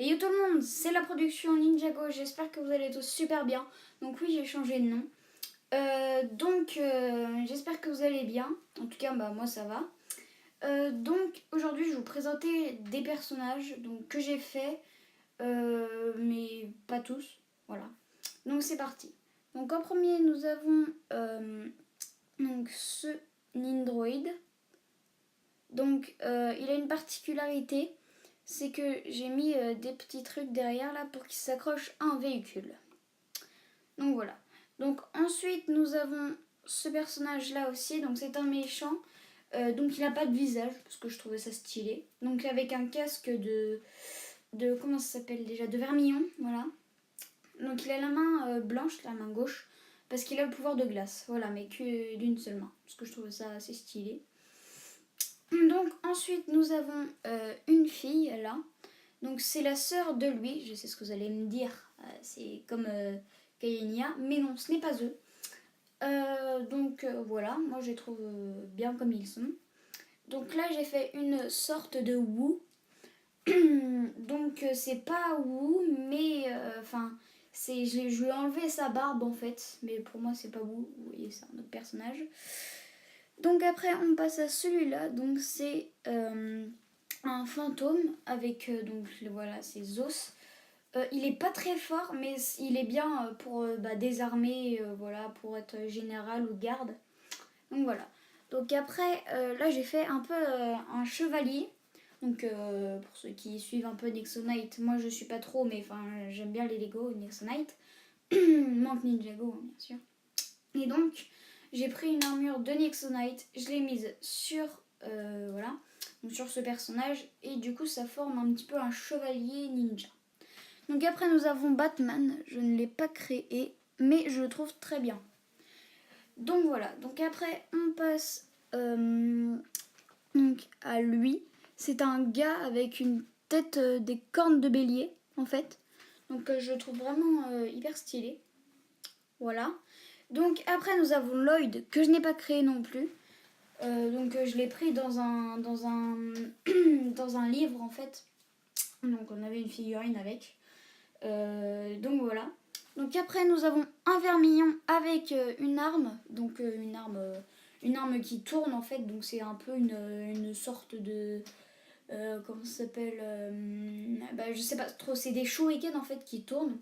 Et yo tout le monde, c'est la production Ninjago, j'espère que vous allez tous super bien. Donc oui, j'ai changé de nom. J'espère que vous allez bien. En tout cas, moi ça va. Donc aujourd'hui, je vais vous présenter des personnages que j'ai fait, mais pas tous. Voilà. Donc c'est parti. Donc en premier, nous avons ce Nindroid. Donc il a une particularité, c'est que j'ai mis des petits trucs derrière là pour qu'il s'accroche à un véhicule. Donc voilà. Donc ensuite nous avons ce personnage là aussi, donc c'est un méchant. Donc il n'a pas de visage parce que je trouvais ça stylé. Donc avec un casque de comment ça s'appelle déjà, de vermillon, voilà. Donc il a la main blanche, la main gauche, parce qu'il a le pouvoir de glace, voilà, mais que d'une seule main, parce que je trouvais ça assez stylé. Donc ensuite nous avons une fille là. Donc c'est la sœur de lui, je sais ce que vous allez me dire, c'est comme Kayenia, mais non, ce n'est pas eux. Voilà, moi je les trouve bien comme ils sont. Donc là j'ai fait une sorte de Wu. Donc c'est pas Wu, mais je lui ai enlevé sa barbe en fait, mais pour moi c'est pas Wu, vous voyez, c'est un autre personnage. Donc après on passe à celui-là, donc c'est un fantôme avec voilà ses os. Il est pas très fort, mais il est bien pour désarmer, voilà, pour être général ou garde. Donc voilà. Donc après, là j'ai fait un peu un chevalier. Donc pour ceux qui suivent un peu Nexonite, moi je suis pas trop, mais j'aime bien les Lego Nexonite. Manque Ninjago, hein, bien sûr. Et donc j'ai pris une armure de Nexonite, je l'ai mise sur voilà, donc sur ce personnage, et du coup ça forme un petit peu un chevalier ninja. Donc après nous avons Batman, je ne l'ai pas créé, mais je le trouve très bien. Donc voilà, donc après on passe à lui. C'est un gars avec une tête des cornes de bélier en fait. Donc je le trouve vraiment hyper stylé. Voilà. Donc après nous avons Lloyd que je n'ai pas créé non plus. Je l'ai pris dans un dans un livre en fait. Donc on avait une figurine avec. Donc voilà. Donc après nous avons un vermillon avec une arme. Donc une arme qui tourne en fait. Donc c'est un peu une sorte de comment ça s'appelle je sais pas trop. C'est des shurikens en fait qui tournent.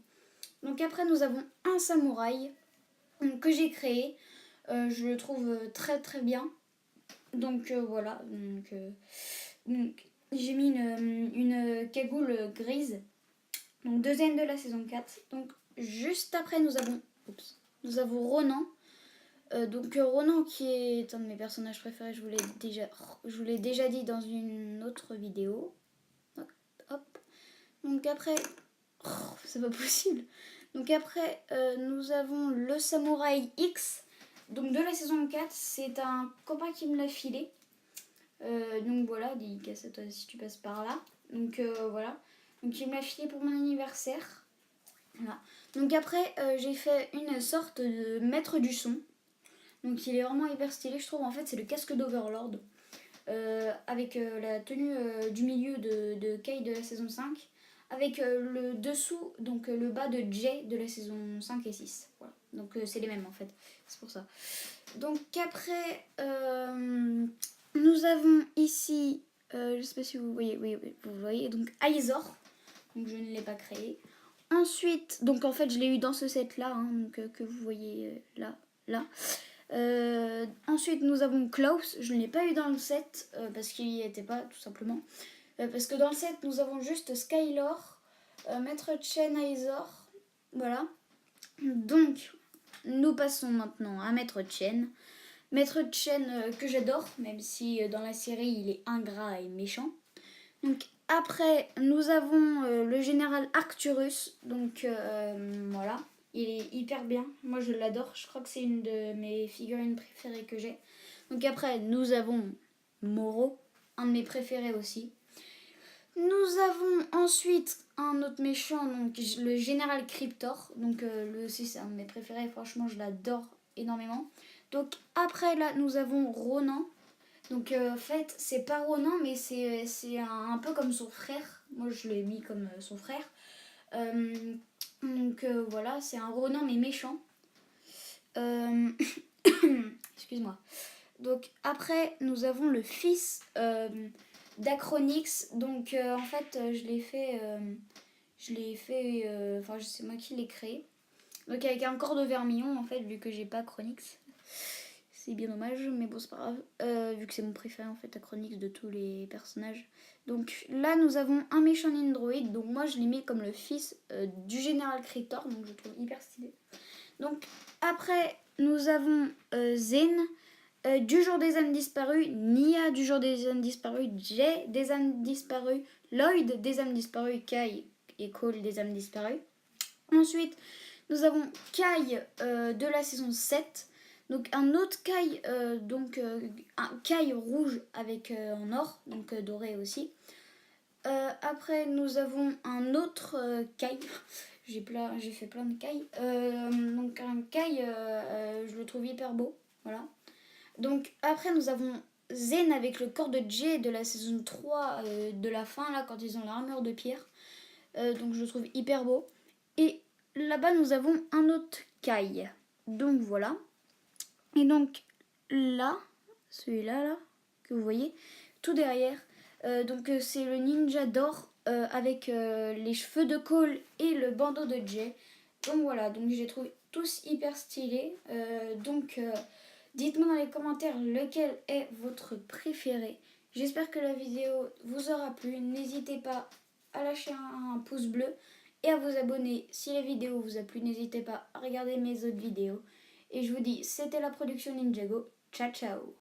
Donc après nous avons un samouraï que j'ai créé. Je le trouve très très bien. Donc voilà. Donc j'ai mis une cagoule grise. Donc deuxième de la saison 4. Donc juste après nous avons Ronan. Ronan qui est un de mes personnages préférés, je vous l'ai déjà dit dans une autre vidéo. Hop. Donc après, c'est pas possible. Donc après nous avons le samouraï X. Donc de la saison 4, c'est un copain qui me l'a filé. Donc voilà, dédicace à toi si tu passes par là. Donc voilà. Donc il me l'a filé pour mon anniversaire. Voilà. Donc après j'ai fait une sorte de maître du son. Donc il est vraiment hyper stylé je trouve. En fait c'est le casque d'Overlord. Avec la tenue du milieu de Kay de la saison 5. Avec le dessous, donc le bas de Jay de la saison 5 et 6. Voilà. Donc c'est les mêmes en fait. C'est pour ça. Donc après nous avons ici, je ne sais pas si vous voyez, oui, vous voyez, donc Aizor, donc je ne l'ai pas créé. Ensuite, donc en fait je l'ai eu dans ce set là, que vous voyez là. Ensuite nous avons Klaus, je ne l'ai pas eu dans le set parce qu'il n'y était pas tout simplement. Parce que dans le set nous avons juste Skylor, Maître Chen Aizor, voilà. Donc nous passons maintenant à Maître Chen. Maître Chen que j'adore, même si dans la série il est ingrat et méchant. Donc après nous avons le général Arcturus, donc voilà, il est hyper bien, moi je l'adore, je crois que c'est une de mes figurines préférées que j'ai. Donc après nous avons Moro, un de mes préférés aussi. Nous avons ensuite un autre méchant, donc le général Cryptor, donc lui aussi c'est un de mes préférés, franchement je l'adore énormément. Donc après là nous avons Ronan. Donc en fait c'est pas Ronan mais c'est un peu comme son frère. Moi je l'ai mis comme son frère. Donc voilà, c'est un Ronin mais méchant. Excuse-moi. Donc après nous avons le fils d'Acronix. Donc en fait je l'ai fait, enfin c'est moi qui l'ai créé. Donc avec un corps de vermillon en fait, vu que j'ai pas Acronix. C'est bien dommage, mais bon c'est pas grave, vu que c'est mon préféré en fait Acronix de tous les personnages. Donc là nous avons un méchant Nindroid, donc moi je l'ai mis comme le fils du général Kritor, donc je trouve hyper stylé. Donc après nous avons Zen, du jour des âmes disparues, Nia du jour des âmes disparues, Jay des âmes disparues, Lloyd des âmes disparues, Kai et Cole des âmes disparues. Ensuite nous avons Kai de la saison 7. Donc un autre Kai, un Kai rouge avec en or, donc doré aussi. Après nous avons un autre Kai, j'ai fait plein de Kai. Donc un Kai, je le trouve hyper beau, voilà. Donc après nous avons Zen avec le corps de Jay de la saison 3 de la fin, là quand ils ont l'armure de pierre. Donc je le trouve hyper beau. Et là-bas nous avons un autre Kai. Donc voilà. Et donc là, celui-là là, que vous voyez, tout derrière, c'est le ninja d'or avec les cheveux de Cole et le bandeau de Jay. Donc voilà, donc j'ai trouvé tous hyper stylés. Dites-moi dans les commentaires lequel est votre préféré. J'espère que la vidéo vous aura plu. N'hésitez pas à lâcher un pouce bleu et à vous abonner si la vidéo vous a plu. N'hésitez pas à regarder mes autres vidéos. Et je vous dis, c'était la production Ninjago. Ciao ciao.